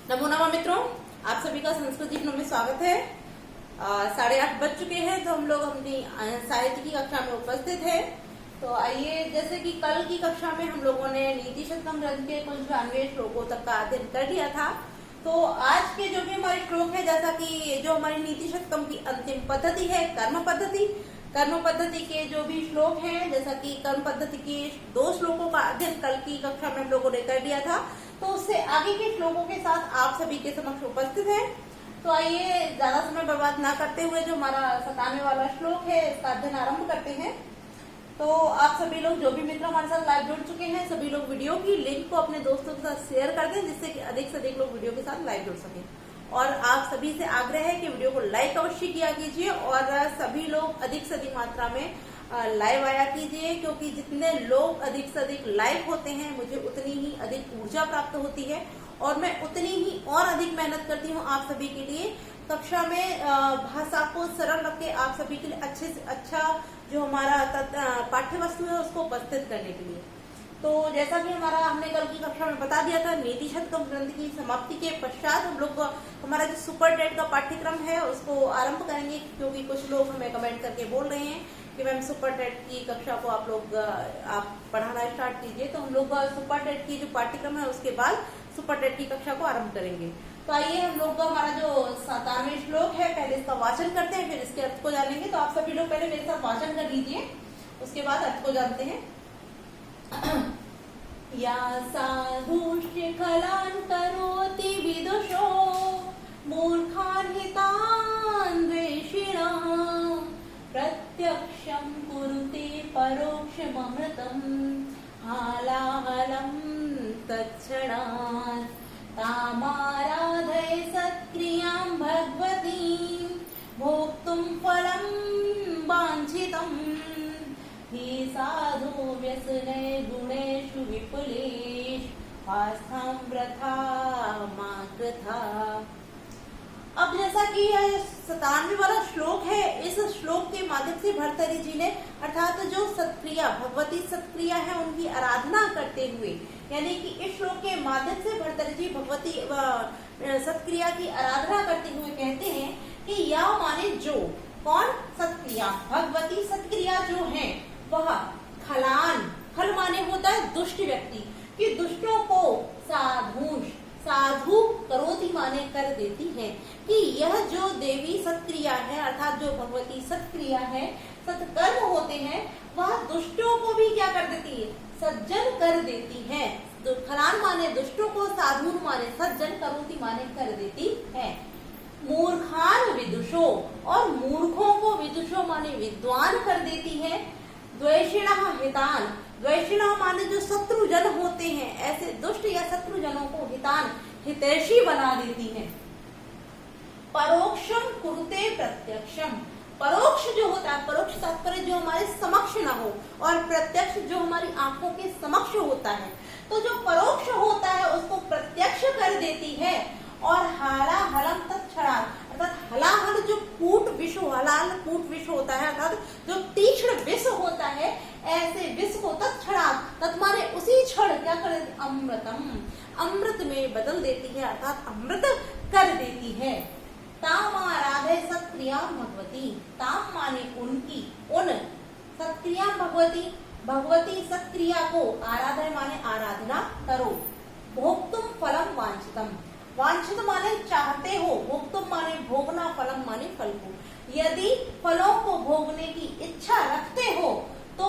नमो नमः मित्रों, आप सभी का संस्कृत जीवन में स्वागत है। 8:30 बज चुके हैं तो हम लोग अपनी साहित्य की कक्षा में उपस्थित हैं। तो आइए, जैसे कि कल की कक्षा में हम लोगों ने नीति शतकम ग्रंथ के कुल 94 श्लोकों तक का अध्ययन कर लिया था। तो आज के जो भी हमारे श्लोक है, जैसा कि जो हमारी नीति शतकम की अंतिम पद्धति है कर्म पद्धति के जो भी श्लोक हैं, जैसा कि कर्म पद्धति के 2 श्लोकों का अध्ययन कल की कक्षा में हम लोगों ने कर लिया था। तो उससे आगे के श्लोकों के साथ आप सभी के समक्ष उपस्थित है। तो आइए, ज्यादा समय बर्बाद ना करते हुए जो हमारा 97 वाला श्लोक है, इसका अध्ययन आरंभ करते हैं। तो आप सभी लोग, जो भी मित्र हमारे साथ लाइव जुड़ चुके हैं, सभी लोग वीडियो की लिंक को अपने दोस्तों के साथ शेयर कर दें, जिससे कि अधिक से अधिक लोग वीडियो के साथ लाइव जुड़ सकें। और आप सभी से आग्रह है कि वीडियो को लाइक अवश्य किया कीजिए और सभी लोग अधिक से अधिक मात्रा में लाइव आया कीजिए, क्योंकि जितने लोग अधिक से अधिक लाइव होते हैं, मुझे उतनी ही अधिक ऊर्जा प्राप्त होती है और मैं उतनी ही और अधिक मेहनत करती हूँ आप सभी के लिए। कक्षा में भाषा को सरल रख के आप सभी के लिए अच्छे से अच्छा जो हमारा पाठ्य वस्तु है उसको उपस्थित करने के लिए। तो जैसा कि हमने कल की कक्षा में बता दिया था, नीति शतकम ग्रंथ की समाप्ति के पश्चात हम लोग हमारा जो सुपर टेट का पाठ्यक्रम है उसको आरंभ करेंगे, क्योंकि कुछ लोग हमें कमेंट करके बोल रहे हैं कि मैम सुपर टेट की कक्षा को आप पढ़ाना स्टार्ट कीजिए। तो हम लोग सुपर टेट की जो पाठ्यक्रम है उसके बाद सुपर टेट की कक्षा को आरंभ करेंगे। तो आइए, हम लोग हमारा जो 97 श्लोक है, पहले इसका वाचन करते हैं, फिर इसके अर्थ को जानेंगे। तो आप सभी लोग पहले मेरे साथ वाचन कर लीजिए, उसके बाद अर्थ को जानते हैं। या साधुष्य कलान् करोति विदुषो मूर्खान् हितान् द्वेषिणः प्रत्यक्षं कुरुते परोक्षममृतं हालाहलं तत्क्षणात् तामाराधय सत्क्रियां भगवतीं भोक्तुं फलं वाञ्छितम् हि साधु व्यसने गुणेषु विपुलेषु आस्थां वृथा मा कृथा। अब जैसा कि यह 97 वाला श्लोक है, इस श्लोक के माध्यम से भर्तृहरि जी ने, अर्थात जो सत्क्रिया भगवती सत्क्रिया है उनकी आराधना करते हुए, यानी कि इस श्लोक के माध्यम से भर्तृहरि जी भगवती सत्क्रिया की आराधना करते हुए कहते हैं कि या माने जो, कौन? सत्क्रिया, भगवती सत्क्रिया जो है वह खल माने होता है दुष्ट व्यक्ति, कि दुष्टों को साधु करोति माने कर देती है, कि यह जो देवी सत्क्रिया है, अर्थात जो भगवती सत्क्रिया है, सत्कर्म होते हैं, वह दुष्टों को भी क्या कर देती है? सज्जन कर देती है। तो खलान माने दुष्टों को, साधु माने सज्जन, करोति माने कर देती है। मूर्खान विदुषो, और मूर्खों को विदुषो माने विद्वान कर देती है। द्वेषिणः हितान, द्वेषिणः माने जो शत्रुजन होते हैं, ऐसे दुष्ट या शत्रुजनों को हितान हितैषी बना देती है। परोक्षम कुरुते प्रत्यक्षम, परोक्ष जो होता है, परोक्ष तात्पर्य जो हमारे समक्ष न हो, और प्रत्यक्ष जो हमारी आंखों के समक्ष होता है। तो जो परोक्ष होता है उसको प्रत्यक्ष कर देती है। और हालाहलम तत्क्षणात्, अर्थात हलाहल जो कूट विष, हलाल कूट विष होता है, अर्थात जो तीक्ष्ण विष होता है, ऐसे विष को तत्क्षणात्, तत्माने उसी क्षण क्या कर देती? अमृतम, अमृत में बदल देती है, अर्थात अमृत कर देती है। ताम आराधे सत्क्रिया भगवती, ताम माने उनकी, उन सत्क्रिया भगवती, भगवती सत्क्रिया को आराधे माने आराधना करो। भोक्तुम फलम वांछितम, वांछित माने चाहते हो, भोक्तुम माने भोगना, फलम माने फल को। यदि फलों को भोगने की इच्छा रखते हो तो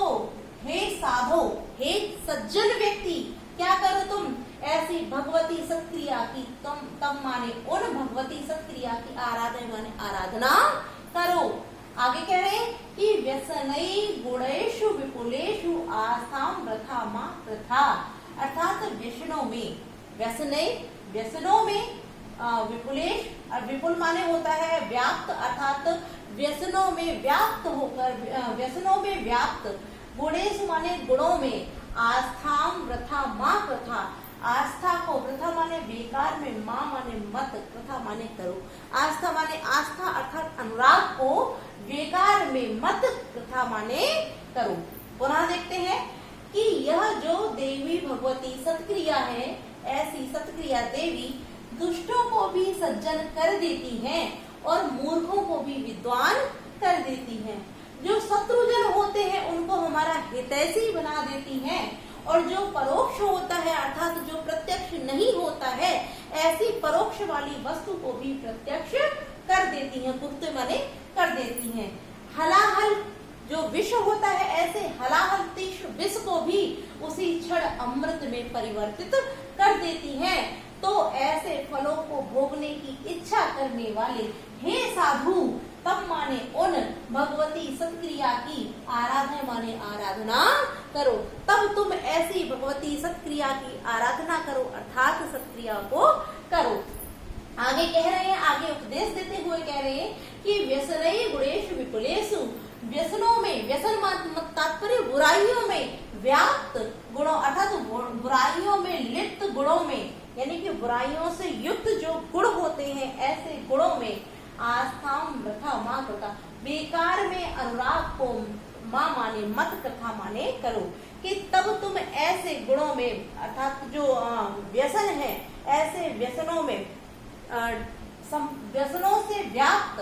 हे साधो, हे सज्जन व्यक्ति, क्या करो तुम? ऐसी भगवती सत्क्रिया की तम माने उन भगवती सत्क्रिया की आराधना माने आराधना करो। आगे कह रहे हैं कि व्यसनई गुणेषु विपुलेषु आस्थां वृथा मा कृथा, अर्थात व्यसनों में, व्यसनों में विपुलेश, और विपुल माने होता है व्याप्त, अर्थात व्यसनों में व्याप्त होकर, व्यसनों में व्याप्त, गुणेश माने गुणों में, आस्थाम वृथा मा प्रथा, आस्था को वृथा माने बेकार में, माँ माने मत, प्रथा माने करो। आस्था माने आस्था, अर्थात अनुराग को बेकार में मत, प्रथा माने करो। पुनः देखते हैं कि यह जो देवी भगवती सत्क्रिया है, ऐसी सत्क्रिया देवी दुष्टों को भी सज्जन कर देती हैं और मूर्खों को भी विद्वान कर देती हैं। जो शत्रुजन होते हैं उनको हमारा हितैषी बना देती हैं, और जो परोक्ष होता है अर्थात जो प्रत्यक्ष नहीं होता है, ऐसी परोक्ष वाली वस्तु को भी प्रत्यक्ष कर देती हैं, गुप्त माने कर देती हैं। हलाहल जो विष होता है, ऐसे हलाहल तीक्ष्ण विष को भी उसी क्षण अमृत में परिवर्तित कर देती हैं। तो ऐसे फलों को भोगने की इच्छा करने वाले हे साधु, तब माने उन भगवती सत्क्रिया की आराधना माने आराधना करो। तब तुम ऐसी भगवती सत्क्रिया की आराधना करो अर्थात सत्क्रिया को करो। आगे कह रहे हैं, आगे उपदेश देते हुए कह रहे हैं कि व्यसनई गुणेषु विपुलेषु, व्यसनों में, व्यसन तात्पर्य बुराइयों में व्याप्त गुणों अर्थात बुराइयों में लिप्त गुणों में, यानी कि बुराइयों से युक्त जो गुण होते हैं, ऐसे गुणों में आस्थाम रखा माँ कृता, बेकार में अनुराग को माँ माने मत कथा माने करो। कि तब तुम ऐसे गुणों में अर्थात जो व्यसन है, ऐसे व्यसनों में व्यसनों से व्याप्त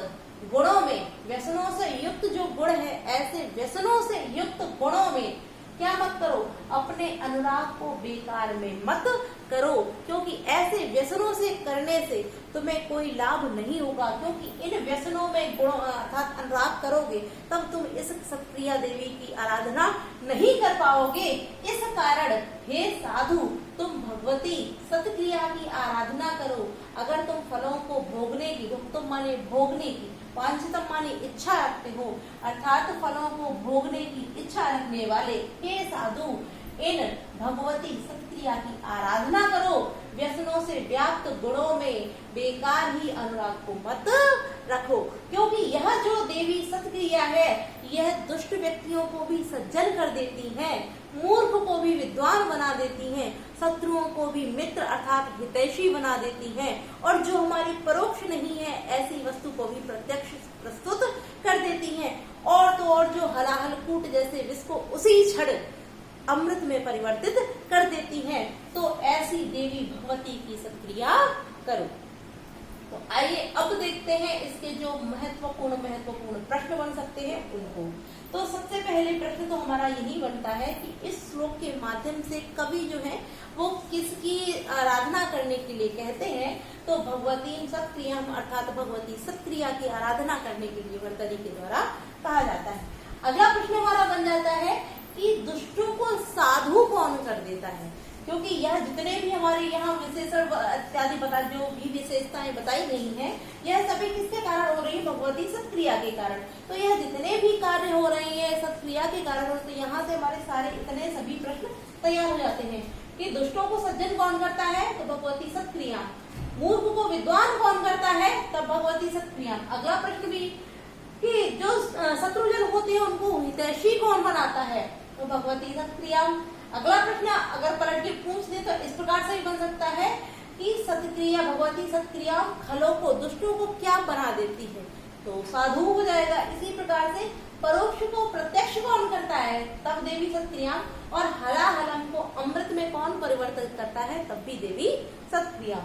गुणों में, व्यसनों से युक्त जो गुण है, ऐसे व्यसनों से युक्त गुणों में क्या मत करो, अपने अनुराग को बेकार में मत करो, क्योंकि ऐसे व्यसनों से करने से तुम्हें कोई लाभ नहीं होगा। क्योंकि इन व्यसनों में गुण अर्थात अनुराग करोगे तब तुम इस सत्क्रिया देवी की आराधना नहीं कर पाओगे। इस कारण हे साधु, तुम भगवती सत्क्रिया की आराधना करो। अगर तुम फलों को भोगने की, तुम माने भोगने की, वांछितम माने इच्छा रखते हो, अर्थात फलों को भोगने की इच्छा रखने वाले हे साधु, इन भगवती सत्क्रिया की आराधना करो। व्यसनों से व्याप्त गुणों में बेकार ही अनुराग को मत रखो, क्योंकि यह जो देवी सत्क्रिया है, यह दुष्ट व्यक्तियों को भी सज्जन कर देती है, मूर्ख को भी विद्वान बना देती है, शत्रुओं को भी मित्र अर्थात हितैषी बना देती है, और जो हमारी परोक्ष नहीं है, ऐसी वस्तु को भी प्रत्यक्ष प्रस्तुत कर देती है। और तो और जो हलाहल कूट जैसे विष को उसी क्षण अमृत में परिवर्तित कर देती हैं। तो ऐसी देवी भगवती की सत्क्रिया करो। तो आइए अब देखते हैं इसके जो महत्वपूर्ण प्रश्न बन सकते हैं उनको। तो सबसे पहले प्रश्न तो हमारा यही बनता है कि इस श्लोक के माध्यम से कवि जो है वो किसकी आराधना करने के लिए कहते हैं। तो भगवती सत्क्रिया अर्थात भगवती सत्क्रिया की आराधना करने के लिए वर्तनी के द्वारा कहा जाता है। अगला प्रश्न हमारा बन जाता है कि दुष्टों को साधु कौन कर देता है, क्योंकि यह जितने भी हमारे यहाँ विशेषण इत्यादि बता जो भी विशेषताएं बताई गई हैं, यह सभी किसके कारण हो रही है, भगवती सत्क्रिया के कारण। तो यह जितने भी कार्य हो रहे हैं सत्क्रिया के कारण होते, तो यहाँ से हमारे सारे इतने सभी प्रश्न तैयार हो जाते हैं कि दुष्टों को सज्जन कौन करता है, तो भगवती सत्क्रिया। मूर्ख को विद्वान कौन करता है, तब भगवती सत्क्रिया। अगला प्रश्न भी कि जो शत्रुजन होते हैं उनको हितैषी कौन बनाता है, तो भगवती सत्क्रिया। अगला प्रश्न अगर पलट के पूछ दे तो इस प्रकार से भी बन सकता है कि सत्क्रिया भगवती सत्क्रिया खलों को दुष्टों को क्या बना देती है, तो साधु हो जाएगा। इसी प्रकार से परोक्ष को प्रत्यक्ष कौन करता है, तब देवी सत्क्रिया। और हलाहलम को अमृत में कौन परिवर्तित करता है, तब भी देवी सत्क्रिया।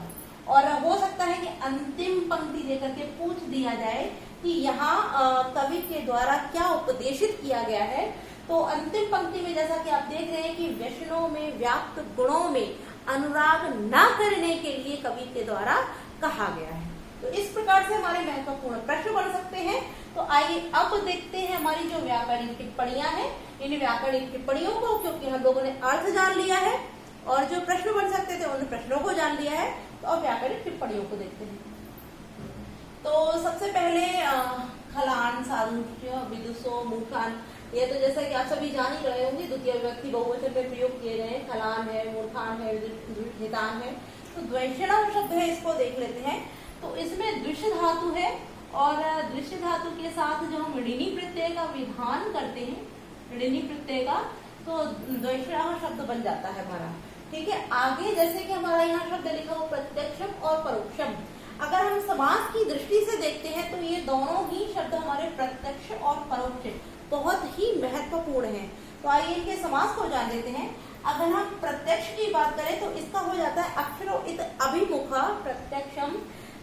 और हो सकता है कि अंतिम पंक्ति देकर के पूछ दिया जाए कि यहाँ कवि के द्वारा क्या उपदेशित किया गया है। तो अंतिम पंक्ति में जैसा कि आप देख रहे हैं कि व्यसनों में व्याप्त गुणों में अनुराग न करने के लिए कवि के द्वारा कहा गया है। तो इस प्रकार से हमारे महत्वपूर्ण प्रश्न बन सकते हैं। तो आइए अब देखते हैं हमारी जो व्याकरणिक टिप्पणियां हैं, इन व्याकरणिक टिप्पणियों को, क्योंकि हम लोगों ने अर्थ जान लिया है और जो प्रश्न बन सकते थे उन प्रश्नों को जान लिया है। तो अब व्याकरणिक टिप्पणियों को देखते हैं। तो सबसे पहले खलान, साधुष्य, विदुषो, मूर्खान, ये तो जैसा कि आप सभी जान ही रहे होंगे द्वितीय विभक्ति बहुवचन में प्रयोग किए गए हैं। खलान है, मूर्खान है, हितान है। तो द्वैषणम शब्द है, इसको देख लेते हैं। तो इसमें द्विष धातु है और द्विष धातु के साथ जो हम ऋणी प्रत्यय का विधान करते हैं, ऋणी प्रत्यय का, तो द्वैषण शब्द बन जाता है हमारा। ठीक है, आगे जैसे कि हमारा यहाँ शब्द लिखा हो प्रत्यक्षम और परोक्षम, अगर हम समास की दृष्टि से देखते हैं तो ये दोनों ही शब्द हमारे प्रत्यक्ष और परोक्ष बहुत ही महत्वपूर्ण है। तो आइए इनके समास को जान लेते हैं। अगर हम प्रत्यक्ष की बात करें तो इसका हो जाता है अक्षरो इत अभिमुख प्रत्यक्ष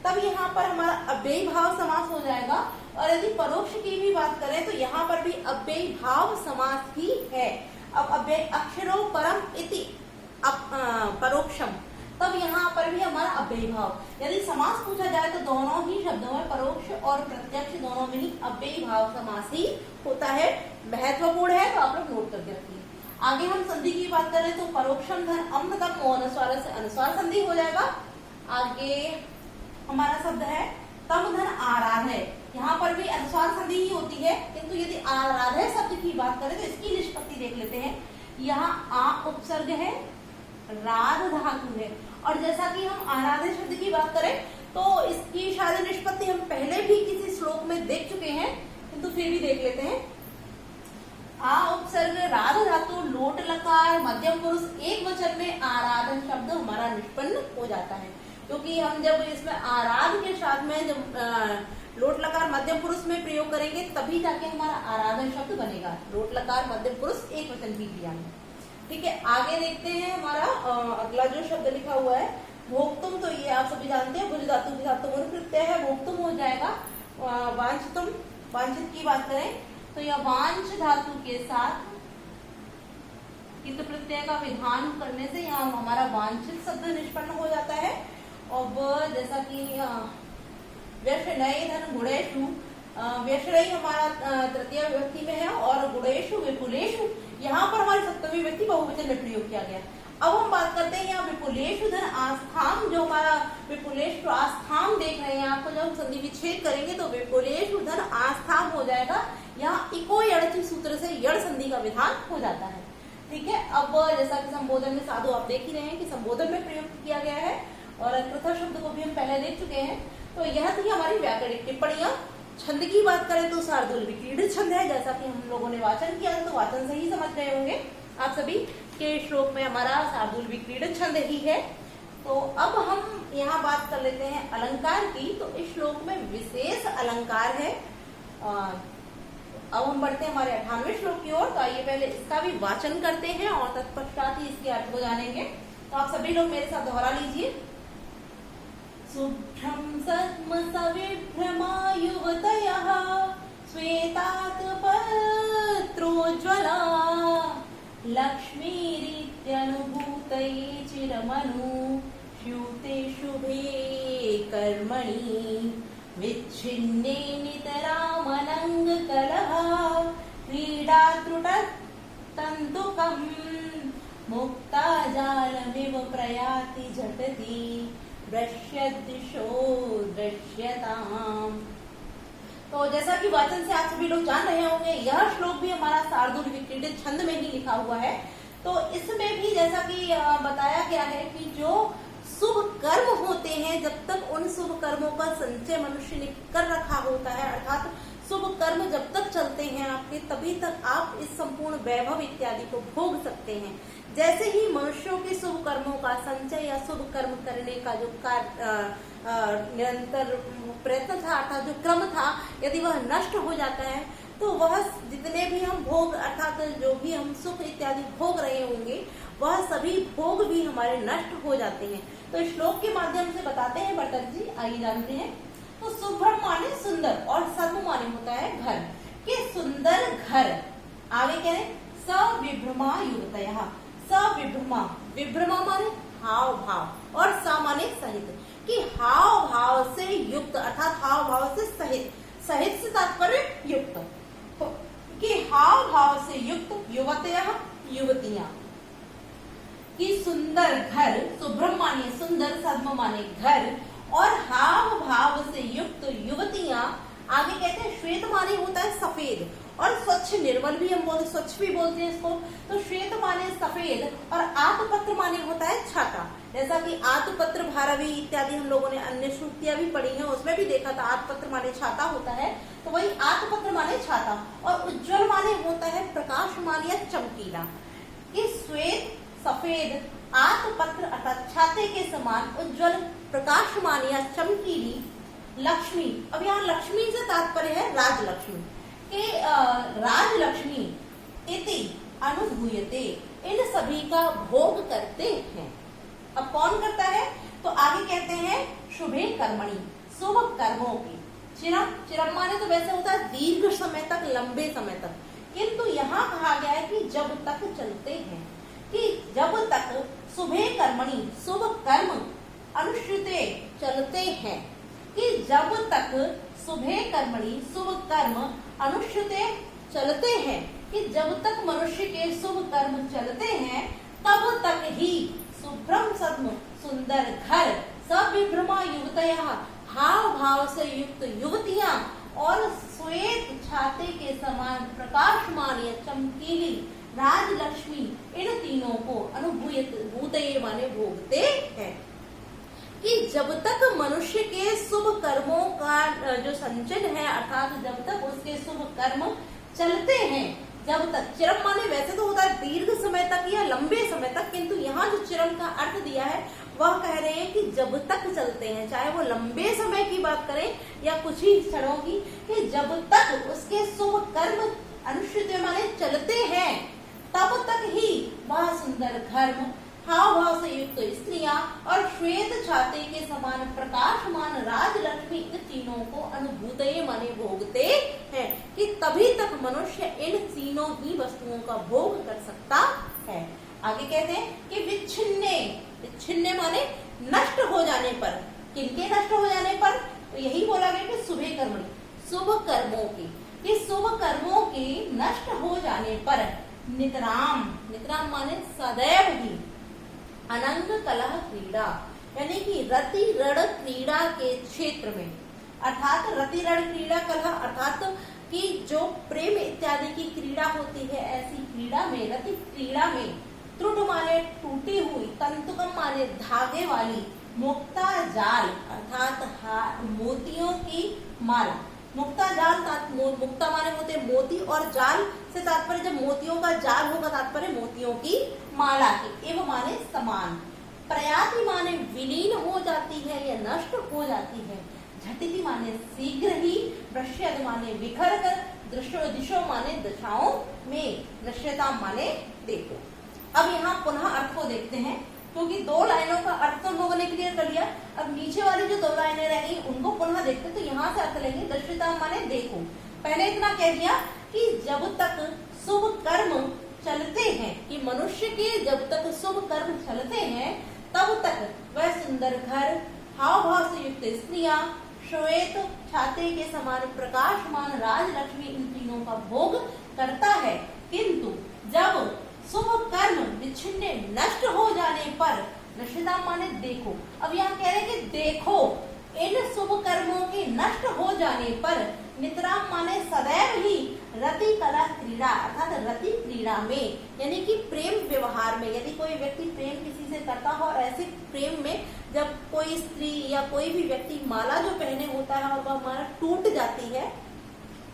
तब यहाँ पर हमारा अव्ययी भाव समास हो जाएगा। और यदि परोक्ष की भी बात करें तो यहाँ पर भी अव्ययी भाव समास ही है। अब अव्यय अक्षरो परम इति परोक्षम, तब यहाँ पर भी हमारा अव्ययी भाव। यदि समास पूछा जाए तो दोनों ही शब्दों में, परोक्ष और प्रत्यक्ष दोनों में ही अव्ययी भाव समास ही होता है। महत्वपूर्ण है तो आप लोग नोट करके रखिए। आगे हम संधि की बात करें तो परोक्षम धन अम्र तक अनुस्वार से अनुस्वार संधि हो जाएगा। आगे हमारा शब्द है तम धन आराधय, यहाँ पर भी अनुस्वार संधि ही होती है, किंतु यदि आराधय शब्द की बात करें तो इसकी निष्पत्ति देख लेते हैं। यहाँ आ उपसर्ग है, राध धातु है, और जैसा कि हम आराधय शब्द की बात करें तो इसकी शायद निष्पत्ति हम पहले भी किसी श्लोक में देख चुके हैं, किंतु फिर भी देख लेते हैं। आ उपसर्ग राध धातु लोट लकार मध्यम पुरुष एक वचन में आराधन शब्द हमारा निष्पन्न हो जाता है, क्योंकि हम जब इसमें आराध के साथ में जब लोट लकार मध्यम पुरुष में प्रयोग करेंगे तभी जाके हमारा आराधन शब्द बनेगा। लोट लकार मध्यम पुरुष एक वचन की क्रिया में। ठीक है, आगे देखते हैं हमारा अगला जो शब्द लिखा हुआ है भोक्तुम, तो ये आप सभी जानते हैं भुज धातु के साथ तो प्रत्यय है, भोक्तुम हो जाएगा। वांछितुम, वांछित की बात करें तो यह वांछ धातु के साथ किंतु प्रत्यय का विधान करने से यहाँ हमारा वांछित शब्द निष्पन्न हो जाता है। और जैसा कि व्यशनय धन गुणेशु, व्यशनय हमारा तृतीय विभक्ति में है और गुणेशु विपुलेशु यहाँ पर हमारी सप्तमी विभक्ति बहुवचन में प्रयोग किया गया। अब हम बात करते हैं यहाँ विपुलेशु धन आस्थाम, जो हमारा विपुलेशु आस्थाम देख रहे हैं आपको, जब हम संधि विच्छेद करेंगे तो विपुलेशु धन आस्थाम हो जाएगा। यहाँ इको यड़ सूत्र से यड़ संधि का विधान हो जाता है। ठीक है, अब जैसा कि संबोधन में साधु आप देख ही रहे हैं कि संबोधन में प्रयुक्त किया गया है, और कृथा शब्द को भी हम पहले देख चुके हैं। तो यह थी हमारी व्याकरणिक टिप्पणियां। छंद की बात करें तो शार्दूल विक्रीडित छंद है, जैसा कि हम लोगों ने वाचन किया तो वाचन से ही समझ गए होंगे आप सभी के श्लोक में हमारा शार्दूल विक्रीडित छंद ही है। तो अब हम यहाँ बात कर लेते हैं अलंकार की। तो इस श्लोक में विशेष अलंकार है। अब हम बढ़ते हैं हमारे 98वें श्लोक की ओर। तो आइए पहले इसका भी वाचन करते हैं और तत्पश्चात ही इसके अर्थ को जानेंगे। तो आप सभी लोग मेरे साथ दोहरा लीजिए। शुभ्रं सद्म सविभ्रमा युवतयः श्वेतात पत्रोज्ज्वला लक्ष्मीरित्यनुभूतये चिरमनु श्यूते शुभे कर्मणि विच्छिन्ने नितरामनङ्गकलः क्रीडात्रुटतन्तुकम् मुक्ताजालमिव प्रयाति झटति दृश्यदिशो दृश्यताम्। तो जैसा कि वाचन से आप सभी लोग जान रहे होंगे, यह श्लोक भी हमारा शार्दूल विक्रीडित छंद में ही लिखा हुआ है। तो इसमें भी जैसा कि बताया गया है कि जो शुभ कर्म होते हैं, जब तक उन शुभ कर्मों का संचय मनुष्य ने कर रखा होता है, अर्थात शुभ कर्म जब तक चलते हैं आपके, तभी तक आप इस संपूर्ण वैभव इत्यादि को भोग सकते हैं। जैसे ही मनुष्यों के शुभ कर्मों का संचय या शुभ कर्म करने का जो निरंतर प्रयत्न था, अर्थात जो क्रम था, यदि वह नष्ट हो जाता है तो वह जितने भी हम भोग अर्थात जो भी हम सुख इत्यादि भोग रहे होंगे, वह सभी भोग भी हमारे नष्ट हो जाते हैं। तो श्लोक के माध्यम से बताते हैं भट्टर जी, आइए जानते हैं। तो शुभ्रम माने सुंदर और सद्म माने होता है घर, के सुंदर घर। आगे कह रहे सविभ्रमा युवतयः, सविभ्रमा, विभ्रमा माने हाव भाव और स माने सहित, कि हाव भाव से युक्त अर्थात हाव भाव से सहित, सहित से तात्पर्य युक्त, कि हाव भाव से युक्त युवतयः युवतियां, कि सुंदर घर, शुभ्रम माने सुंदर, सद्म माने घर और हाव भाव से युक्त युवतियां। आगे कहते हैं श्वेत माने होता है सफेद और स्वच्छ निर्मल भी हम बोलते, स्वच्छ भी बोलते हैं इसको। तो श्वेत माने सफेद और आतपत्र माने होता है छाता। जैसा कि आतपत्र भारवी इत्यादि हम लोगों ने अन्य श्रुतियां भी पढ़ी हैं, उसमें भी देखा था आतपत्र माने छाता होता है, तो वही आतपत्र माने छाता। और उज्ज्वल माने होता है प्रकाशमान या चमकीला, कि श्वेत सफेद आतपत्र अर्थात छाते के समान उज्ज्वल प्रकाशमान या चमकीली लक्ष्मी। अब यहाँ लक्ष्मी से तात्पर्य है राजलक्ष्मी, के राजलक्ष्मी इति अनुभूयते, इन सभी का भोग करते हैं। अब कौन करता है? तो आगे कहते हैं शुभे कर्मणि, शुभ कर्मों की। चिरम, चिरम माने तो वैसे होता है दीर्घ समय तक, लंबे समय तक, किंतु यहाँ कहा गया है कि जब तक चलते हैं, कि जब तक शुभे कर्मणि, शुभ कर्म अनुष्ठिते चलते हैं, कि जब तक शुभे कर्मणि, शुभ कर्म अनुष्ठिते चलते हैं, कि जब तक मनुष्य के शुभ कर्म चलते हैं तब तक ही शुभ्रम सद्म, सुंदर घर, सविभ्रमा युवतया, हाव भाव से युक्त युवतियां और श्वेत छाते के समान प्रकाशमान या चमकीली राजलक्ष्मी, इन तीनों को अनुभूतये माने भोगते हैं। कि जब तक मनुष्य के शुभ कर्मों का जो संचयन है, अर्थात जब तक उसके शुभ कर्म चलते हैं, जब तक, चिरम माने वैसे तो होता है दीर्घ समय तक या लंबे समय तक, किंतु यहाँ जो चिरम का अर्थ दिया है वह कह रहे हैं कि जब तक चलते हैं, चाहे वो लंबे समय की बात करें या कुछ ही क्षणों की, कि जब तक उसके शुभ कर्म अनुष्ठित माने चलते हैं तब तक ही वह सुंदर घर, हाव भाव से युक्त स्त्रियां और श्वेत छाते के समान प्रकाशमान राजलक्ष्मी, इन तीनों को अनुभूतये माने भोगते हैं, कि तभी तक मनुष्य इन तीनों ही वस्तुओं का भोग कर सकता है। आगे कहते हैं कि विच्छिन्ने, विच्छिन्ने माने नष्ट हो जाने पर, किनके नष्ट हो जाने पर, तो यही बोला गया कि शुभे कर्मणि, शुभ कर्मों की, कि शुभ कर्मों के नष्ट हो जाने पर नितराम, नितराम माने सदैव ही, अनंग कलह क्रीड़ा, यानी कि रति रण क्रीड़ा के क्षेत्र में, अर्थात रति रण क्रीड़ा कलह, अर्थात कि जो प्रेम इत्यादि की क्रीड़ा होती है, ऐसी क्रीड़ा में, रति क्रीड़ा में, त्रुट माने टूटी हुई, तंतुकम माने धागे वाली, मुक्ता जाल अर्थात मोतियों की माला, मुक्ता जाल, मुक्ता माने होते मोती और जाल से तात्पर्य, जब मोतियों का जाल होगा तात्पर्य मोतियों की माला की, एवं माने समान, प्रयाति माने विलीन हो जाती है या नष्ट हो जाती है, झटिति माने शीघ्र ही, दृश्यत माने बिखर कर, दृश्यो दिशो माने दशाओं में, दृश्यता माने देखो। अब यहाँ पुनः अर्थ को देखते हैं, क्योंकि दो लाइनों का अर्थ तो हम लोगों ने क्लियर कर लिया। अब नीचे वाली जो दो लाइनें रही उनको पुनः देखते, तो यहाँ से अर्थ लेंगे दृश्यता माने देखो। पहले इतना कह दिया कि जब तक शुभ कर्म चलते हैं, कि मनुष्य के जब तक शुभ कर्म चलते हैं तब तक वह सुंदर घर, हाव भाव से युक्त स्त्रियां, श्वेत छाते के समान प्रकाशमान राजलक्ष्मी, इन तीनों का भोग करता है, किंतु जब शुभ कर्म विच्छिन्न नष्ट हो जाने पर, नष्टता माने देखो, अब यहाँ कह रहे हैं कि देखो इन शुभ कर्मों के नष्ट हो जाने पर, नितराम माने सदैव ही, रति कला क्रीड़ा अर्थात रति क्रीड़ा में, यानी कि प्रेम व्यवहार में, यदि कोई व्यक्ति प्रेम किसी से करता हो और ऐसे प्रेम में जब कोई स्त्री या कोई भी व्यक्ति माला जो पहने होता है और वह माला टूट जाती है,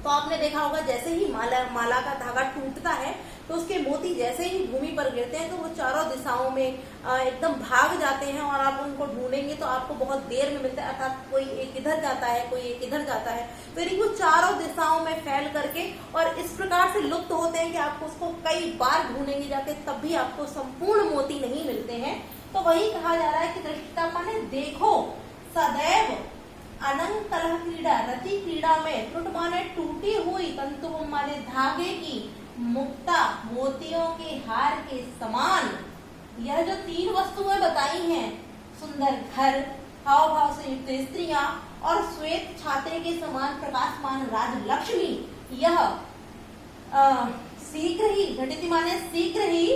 तो आपने देखा होगा जैसे ही माला का धागा टूटता है तो उसके मोती जैसे ही भूमि पर गिरते हैं तो वो चारों दिशाओं में एकदम भाग जाते हैं, और आप उनको ढूंढेंगे तो आपको बहुत देर में मिलता है, अर्थात कोई एक इधर जाता है, कोई एक इधर जाता है, तो यानी वो चारों दिशाओं में फैल करके और इस प्रकार से लुप्त होते हैं कि आपको उसको कई बार ढूंढेंगे जाके, तब भी आपको संपूर्ण मोती नहीं मिलते हैं। तो वही कहा जा रहा है कि दृष्टता माने देखो, सदैव अनंग कलह क्रीड़ा, रति क्रीड़ा में, त्रुट माने टूटी हुई, तंतु माने धागे की, मुक्ता मोतियों के हार के समान, यह जो तीन वस्तुएं बताई हैं, सुंदर घर, हाव भाव से युक्त स्त्रियां और श्वेत छाते के समान प्रकाशमान राजलक्ष्मी, यह शीघ्र ही, घटित माने शीघ्र ही,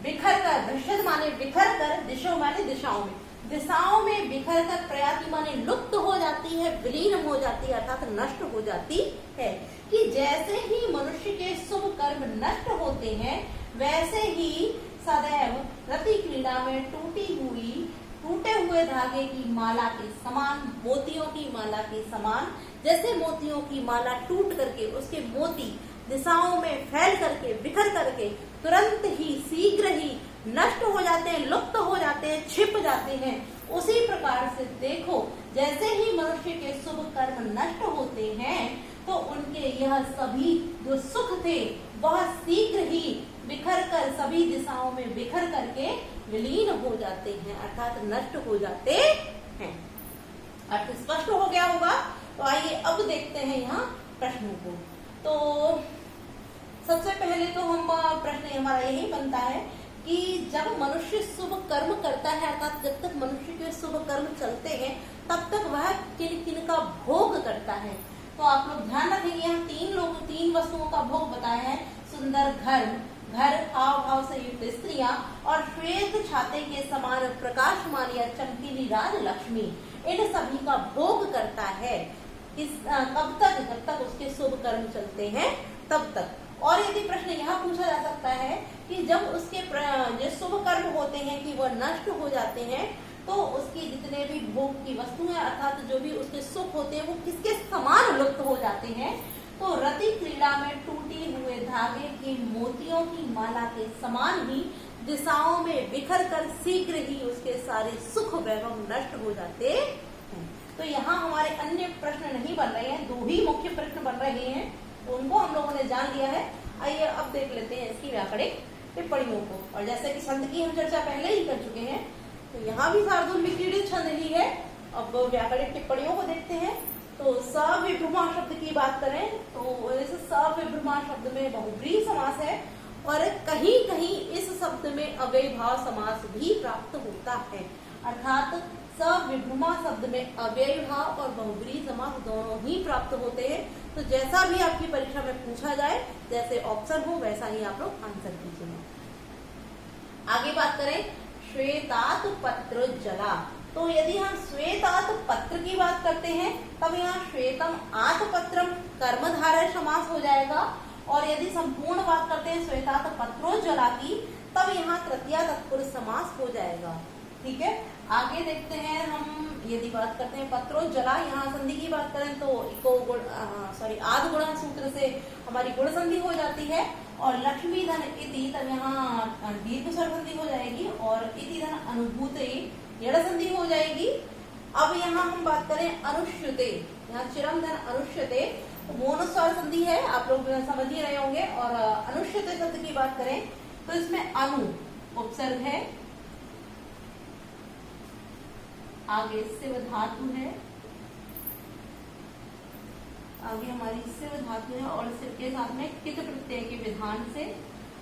बिखर कर, दृश्यत माने बिखर कर, दिशो माने दिशाओं में, दिशाओं में बिखर कर, प्रयाति माने लुप्त हो जाती है, विलीन हो जाती है अर्थात नष्ट हो जाती है, कि जैसे ही मनुष्य के शुभ कर्म नष्ट होते हैं वैसे ही सदैव रति क्रीड़ा में टूटी हुई, टूटे हुए धागे की माला के समान, मोतियों की माला के समान, जैसे मोतियों की माला टूट करके उसके मोती दिशाओं में फैल करके, बिखर करके तुरंत ही, शीघ्र ही नष्ट हो जाते हैं, लुप्त हो जाते हैं, छिप जाते हैं, उसी प्रकार से देखो जैसे ही मनुष्य के शुभ कर्म नष्ट होते हैं तो उनके यह सभी जो सुख थे वह शीघ्र ही बिखर कर, सभी दिशाओं में बिखर करके विलीन हो जाते हैं अर्थात नष्ट हो जाते हैं। अर्थ स्पष्ट हो गया होगा। तो आइए अब देखते हैं यहाँ प्रश्नों को। तो सबसे पहले तो हम प्रश्न हमारा यही बनता है कि जब मनुष्य शुभ कर्म करता है, अर्थात जब तक मनुष्य के शुभ कर्म चलते हैं तब तक वह किन किन का भोग करता है। तो आप लोग ध्यान रखेंगे, यहाँ तीन वस्तुओं का भोग बताया है। सुंदर घर, हाव भाव से युक्त स्त्रियां और श्वेत छाते के समान प्रकाशमान या चमकीली राजलक्ष्मी, इन सभी का भोग करता है। कब तक? जब तक उसके शुभ कर्म चलते हैं तब तक। और यदि प्रश्न यह पूछा जा सकता है कि जब उसके जो शुभ कर्म होते हैं कि वह नष्ट हो जाते हैं, तो उसकी जितने भी भोग की वस्तुएं अर्थात जो भी उसके सुख होते हैं वो किसके समान लुप्त हो जाते हैं। तो रति क्रीड़ा में टूटे हुए धागे की मोतियों की माला के समान ही दिशाओं में बिखर कर शीघ्र ही उसके सारे सुख वैभव नष्ट हो जाते हैं। तो यहाँ हमारे अन्य प्रश्न नहीं बन रहे हैं, 2 ही मुख्य प्रश्न बन रहे हैं, तो उनको हम लोगों ने जान लिया है। आइए अब देख लेते हैं इसकी व्याकरणिक टिप्पणियों को। और जैसे कि छंद की हम चर्चा पहले ही कर चुके हैं, तो यहाँ भी शार्दूल विक्रीडित छंद ही है। अब व्याकरणिक टिप्पणियों को देखते हैं। तो सविभ्रमा शब्द की बात करें तो इस सविभ्रमा शब्द में बहुब्रीहि समास है और कहीं कहीं इस शब्द में अव्ययीभाव समास भी प्राप्त होता है। अर्थात सविभ्रमा शब्द में अव्ययीभाव और बहुब्रीहि समास दोनों ही प्राप्त होते हैं। तो जैसा भी आपकी परीक्षा में पूछा जाए, जैसे ऑप्शन हो वैसा ही आप लोग आंसर कीजिए। आगे बात करें श्वेतात पत्र जला। तो यदि हम श्वेतात पत्र की बात करते हैं तब यहाँ श्वेतम आत पत्रम कर्मधारय समास हो जाएगा। और यदि संपूर्ण बात करते हैं श्वेतात पत्रो जला की, तब यहाँ तृतीया तत्पुरुष समास हो जाएगा। ठीक है, आगे देखते हैं हम। यदि बात करते हैं पत्रो जला, यहाँ संधि की बात करें तो आद गुण सूत्र से हमारी गुण संधि हो जाती है। और लक्ष्मी धन इति, तब यहाँ दीर्घ स्वर संधि हो जाएगी और इति धन अनुभूते यड़ संधि हो जाएगी। अब यहाँ हम बात करें अनुष्युते, यहाँ चिरम धन अनुष्यते, तो मौन स्वर संधि है, आप लोग समझ ही रहे होंगे। और अनुष्यते शब्द की बात करें तो इसमें अनु उपसर्ग है, आगे शिव धातु है, आगे हमारी शिव धातु है और शिव के साथ में कित प्रत्यय के विधान से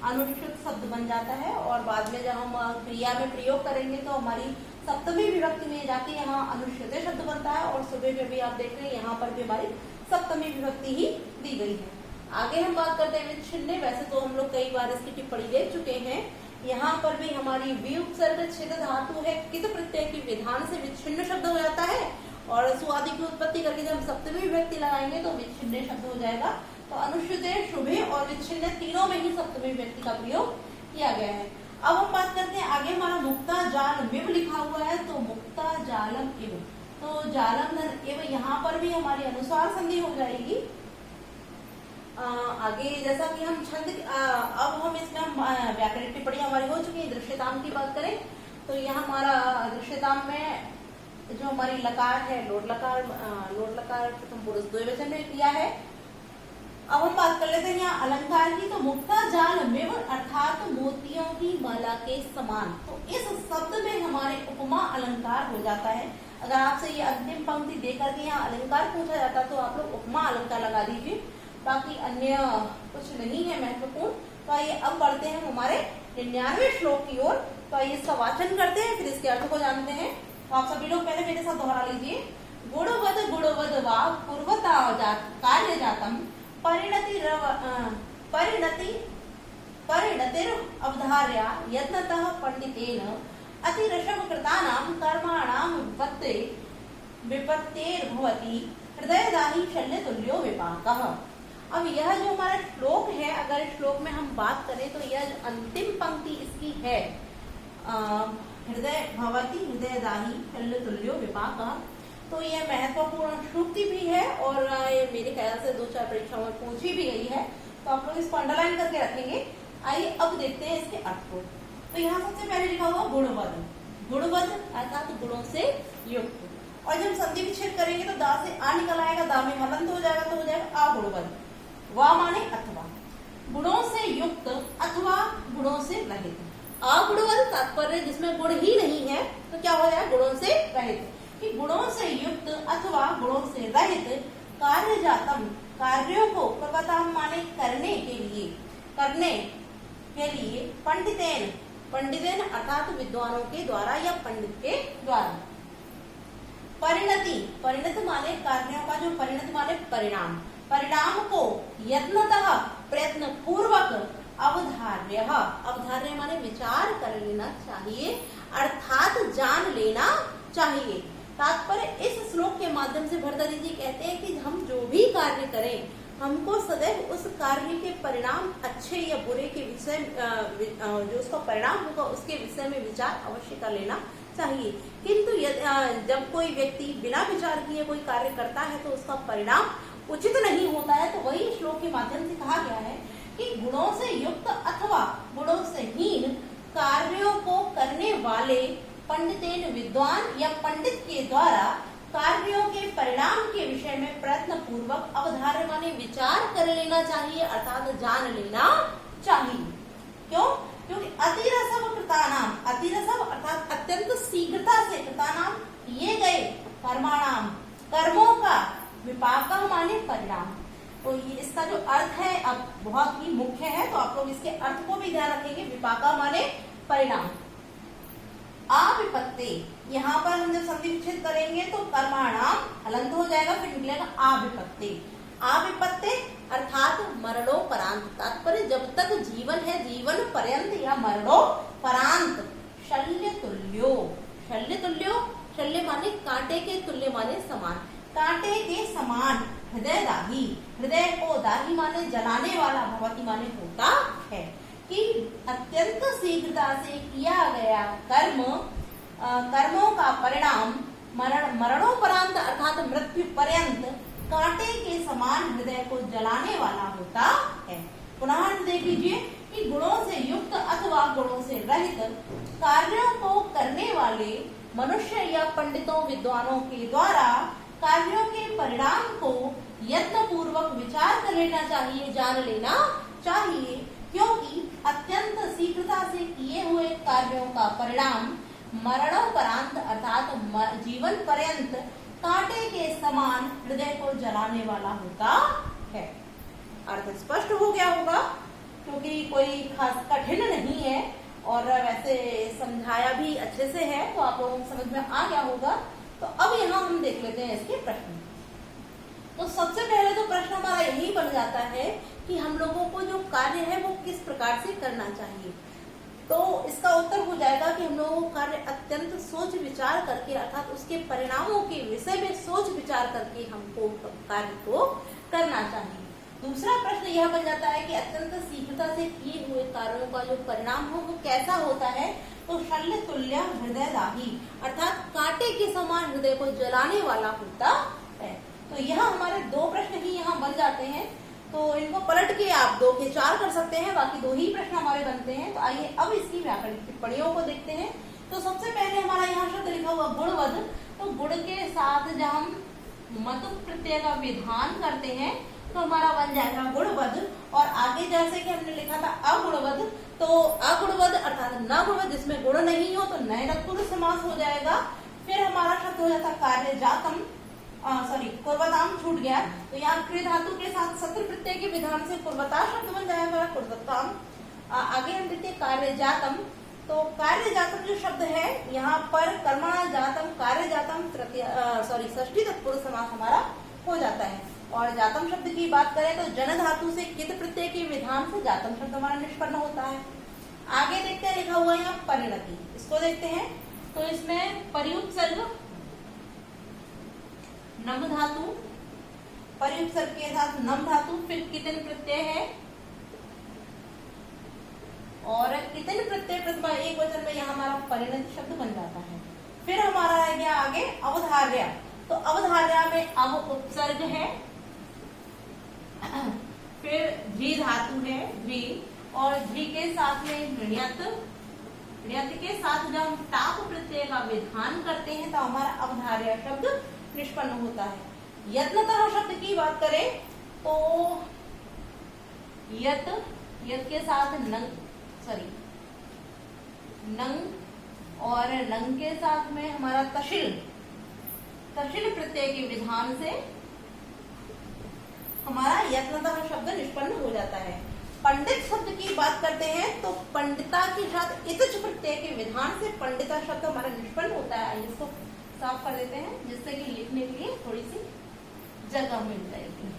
अनुष्ठित शब्द बन जाता है। और बाद में जब हम क्रिया में प्रयोग करेंगे तो हमारी सप्तमी विभक्ति में जाके यहाँ अनुष्ठित शब्द बनता है। और सुबह में भी आप देख रहे हैं यहाँ पर भी हमारी सप्तमी विभक्ति ही दी गई है। आगे हम बात करते हैं विच्छिन्न। वैसे तो हम लोग कई बार इसकी टिप्पणी देख चुके हैं। यहाँ पर भी हमारी वी उपसर्ग छिद धातु है, कित प्रत्यय के विधान से विच्छिन्न शब्द हो जाता है। और सुआदि की उत्पत्ति करके जब सप्तमी विभक्ति लगाएंगे तो विच्छिन्न शब्द हो जाएगा। तो अनुष्ठित, शुभे और विच्छिन्न तीनों में ही सप्तमी विभक्ति का प्रयोग किया गया है। अब हम बात करते हैं आगे हमारा मुक्ता जाल मिव लिखा हुआ है, तो मुक्ता जालम इव, तो जालम धन इव, यहाँ पर भी हमारी अनुस्वार संधि हो जाएगी। आगे जैसा कि हम छंद, अब हम इसमें व्याकरणिक टिप्पणी हमारी हो चुकी है। दृश्यताम की बात करें तो यहाँ हमारा दृश्यताम में जो हमारी लकार है लोट लकार प्रथम पुरुष द्विवचन में किया है। अब हम बात कर लेते हैं यहाँ अलंकार की। तो मुक्ता जाल में अर्थात मोतियों की माला के समान, तो इस शब्द में हमारे उपमा अलंकार हो जाता है। अगर आपसे ये अंतिम पंक्ति देकर के यहाँ अलंकार पूछा जाता तो आप लोग उपमा अलंकार लगा दीजिए, बाकी अन्य कुछ नहीं है महत्वपूर्ण। तो आइए अब बढ़ते हैं हमारे 99वें श्लोक की ओर। तो आइए इसका वाचन करते हैं, फिर इसके अर्थ को जानते हैं। तो आप सभी लोग पहले मेरे साथ दोहरा लीजिए। गुणवद वा पूर्वता कार्य जातम परिणतिर अवधार्या यत्नतः पंडितेन अतिरशव कृतानां कर्माणां विपत्तेर्भवति हृदयदाही शल्य तुल्यो विपाकः। अब यह जो हमारा श्लोक है, अगर इस श्लोक में हम बात करें तो यह अंतिम पंक्ति इसकी है, हृदय भवति हृदयदाही शल्य तुल्यो विपाकः। तो यह महत्वपूर्ण श्रुति भी है और मेरे ख्याल से 2-4 परीक्षाओं में पूछी भी गई है, तो आप लोग इसको अंडरलाइन करके रखेंगे। आइए अब देखते हैं इसके अर्थ को। तो यहाँ सबसे पहले लिखा हुआ गुणवद, गुणवद अर्थात गुणों से युक्त। और जब संधि विच्छेद करेंगे तो दा से आ निकल आएगा, दा में हलंत हो जाएगा तो हो जाएगा अगुणवद। वा माने अथवा, गुणों से युक्त अथवा गुणों से रहित। अगुणवद तात्पर्य जिसमें गुण ही नहीं है, तो क्या हो जाएगा गुणों से रहित। कि गुणों से युक्त अथवा गुणों से रहित कार्य जातम कार्यों को कर्मताम माने करने के लिए पंडितेन पंडितेन अर्थात विद्वानों के द्वारा या पंडित के द्वारा परिणति परिणत माने कार्यों का जो परिणत माने परिणाम को यत्नतः प्रयत्न पूर्वक अवधार्य माने विचार कर लेना चाहिए अर्थात जान लेना चाहिए। तात्पर्य इस श्लोक के माध्यम से भरतरी जी कहते हैं कि हम जो भी कार्य करें हमको सदैव उस कार्य के परिणाम अच्छे या बुरे के विषय जो उसका परिणाम होगा उसके विषय में विचार अवश्य कर लेना चाहिए। किंतु जब कोई व्यक्ति बिना विचार किए कोई कार्य करता है तो उसका परिणाम उचित नहीं होता है। तो वही श्लोक के माध्यम से कहा गया है कि गुणों से युक्त अथवा गुणों से हीन कार्यों को करने वाले पंडितेन विद्वान या पंडित के द्वारा कार्यों के परिणाम के विषय में प्रयत्न पूर्वक अवधार्य माने विचार कर लेना चाहिए अर्थात जान लेना चाहिए। क्यों? क्योंकि अतिरसव कृतानाम अतिरसव अर्थात अत्यंत शीघ्रता से कृतानाम किए गए कर्माणाम कर्मों का विपाक माने परिणाम। तो ये इसका जो अर्थ है अब बहुत ही मुख्य है, तो आप लोग इसके अर्थ को भी ध्यान रखेंगे। विपाका माने परिणाम। आविपत्ते यहाँ पर हम जब संधि विच्छेद करेंगे तो कर्माणाम हलंत हो जाएगा, फिर निकलेगा आविपत्ते। आविपत्ते अर्थात मरणोपरांत। तात्पर्य जब तक जीवन है जीवन पर्यंत या मरणोपरांत शल्य तुल्यो। शल्य तुल्यो शल्य माने कांटे के, तुल्य माने समान। कांटे के समान हृदय दाही, हृदय को दाही माने जलाने वाला, भवती माने होता है कि अत्यंत शीघ्रता से किया गया कर्मों का परिणाम मरणोपरांत अर्थात मृत्यु पर्यंत कांटे के समान हृदय को जलाने वाला होता है। पुनः देख लीजिए कि गुणों से युक्त अथवा गुणों से रहित कार्यों को करने वाले मनुष्य या पंडितों विद्वानों के द्वारा कार्यों के परिणाम को यत्न पूर्वक विचार कर लेना चाहिए, जान लेना चाहिए। क्योंकि अत्यंत शीघ्रता से किए हुए कार्यों का परिणाम मरणोपरांत अर्थात जीवन पर्यंत कांटे के समान हृदय को जलाने वाला होता है। अर्थ स्पष्ट हो गया होगा क्योंकि कोई खास कठिन नहीं है और वैसे समझाया भी अच्छे से है, तो आप लोगों को समझ में आ गया होगा। तो अब यहाँ हम देख लेते हैं इसके प्रश्न। तो सबसे पहले तो प्रश्न हमारा यही बन जाता है कि हम लोगों को जो कार्य है वो किस प्रकार से करना चाहिए। तो इसका उत्तर हो जाएगा कि हम लोगों को कार्य अत्यंत सोच विचार करके अर्थात उसके परिणामों के विषय में सोच विचार करके हमको कार्य को करना चाहिए। दूसरा प्रश्न यह बन जाता है कि अत्यंत शीघ्रता से किए हुए कार्यों का जो परिणाम हो वो कैसा होता है। तो शल्य तुल्य हृदय दाही अर्थात कांटे के समान हृदय को जलाने वाला होता है। तो यहाँ हमारे दो प्रश्न ही यहाँ बन जाते हैं। तो इनको पलट के आप 2 के 4 कर सकते हैं, बाकी 2 ही प्रश्न हमारे बनते हैं। तो आइए अब इसकी व्याकरणिक टिप्पणियों को देखते हैं। तो सबसे पहले हमारा यहाँ शब्द लिखा हुआ गुणवद। तो गुण के साथ जब हम मत प्रत्यय का विधान करते हैं तो हमारा बन जाएगा गुणवद। और आगे जैसे कि हमने लिखा था अगुणवद, तो अगुणवद अर्थात न गुणवद जिसमें गुण नहीं हो तो नए तत्पुरुष समास हो जाएगा। फिर हमारा शब्द हो जाता कार्य जातम कुर्वताम छूट गया। तो यहाँ क्रिय धातु के साथ सत्र प्रत्यय के विधान से कुर्वता शब्द बन जाएगा कुर्वताम। आगे हम देखते हैं कार्य जातम। तो कार्य जातम जो शब्द है यहाँ पर कर्मणा जातम कार्य जातम षष्ठी तत्पुरुष समास हमारा हो जाता है। और जातम शब्द की बात करें तो जन धातु से कित प्रत्यय के विधान से जातम शब्द हमारा निष्पन्न होता है। आगे देखते हैं लिखा हुआ है यहाँ परिणति, इसको देखते हैं। तो इसमें परिउपसर्ग नम धातु, परिउपसर्ग के साथ नम धातु, फिर कितन प्रत्यय है और कितन प्रत्यय प्रथमा एक वचन में यहाँ हमारा परिणति शब्द बन जाता है। फिर हमारा रह गया आगे अवधार्य। तो अवधार्य में अव उपसर्ग है, फिर धी धातु है धी, और धी के साथ में ऋण्यत, ऋण्यत के साथ जब हम टाप प्रत्यय का विधान करते हैं तो हमारा अवधार्य शब्द निष्पन्न होता है। यत्नतः शब्द की बात करें तो यत के साथ नंग और नंग के साथ में हमारा तशिल, तशिल प्रत्यय के विधान से हमारा यत्नतः शब्द निष्पन्न हो जाता है। पंडित शब्द की बात करते हैं तो पंडिता के साथ इतच प्रत्यय के विधान से पंडिता शब्द हमारा निष्पन्न होता है। आइए इसको साफ कर देते हैं जिससे कि लिखने के लिए थोड़ी सी जगह मिल जाएगी।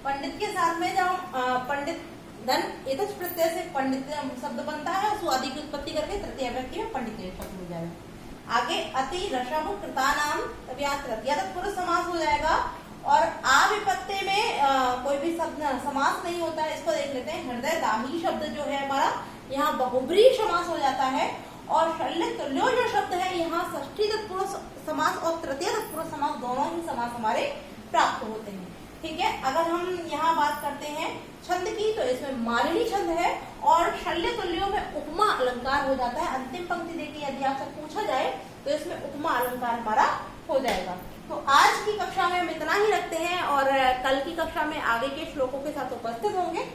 पंडित के साथ में जब पंडित धन इतच प्रत्यय से पंडित शब्द बनता है, सुआदि की उत्पत्ति करके तृतीय व्यक्ति में पंडित शब्द हो जाएगा। आगे अति ऋषभ कृतानाम, तब यहाँ तृतीय तत्पुरुष समास हो जाएगा। और आ विपत्ति में कोई भी शब्द समास नहीं होता है। इसको देख लेते हैं। हृदय दाही शब्द जो है हमारा यहाँ बहुब्री समास हो जाता है। और शल्य तुल्यो जो शब्द है यहाँ षष्ठी तत्पुरुष समास और तृतीय तत्पुरुष समास दोनों ही समास हमारे प्राप्त होते हैं। ठीक है। अगर हम यहाँ बात करते हैं छंद की तो इसमें मालिनी छंद है और शल्य तुल्यों में उपमा अलंकार हो जाता है। अंतिम पंक्ति देखिए यदि आपसे पूछा जाए तो इसमें उपमा अलंकार हमारा हो जाएगा। तो आज की कक्षा में हम इतना ही रखते हैं और कल की कक्षा में आगे के श्लोकों के साथ उपस्थित होंगे।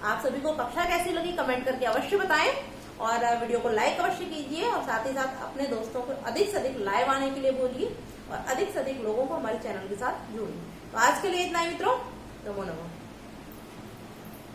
आप सभी को कक्षा कैसी लगी कमेंट करके अवश्य बताएं और वीडियो को लाइक अवश्य कीजिए और साथ ही साथ अपने दोस्तों को अधिक से अधिक लाइव आने के लिए बोलिए और अधिक से अधिक लोगों को हमारे चैनल के साथ जोड़िए। तो आज के लिए इतना ही मित्रों, नमो नमो।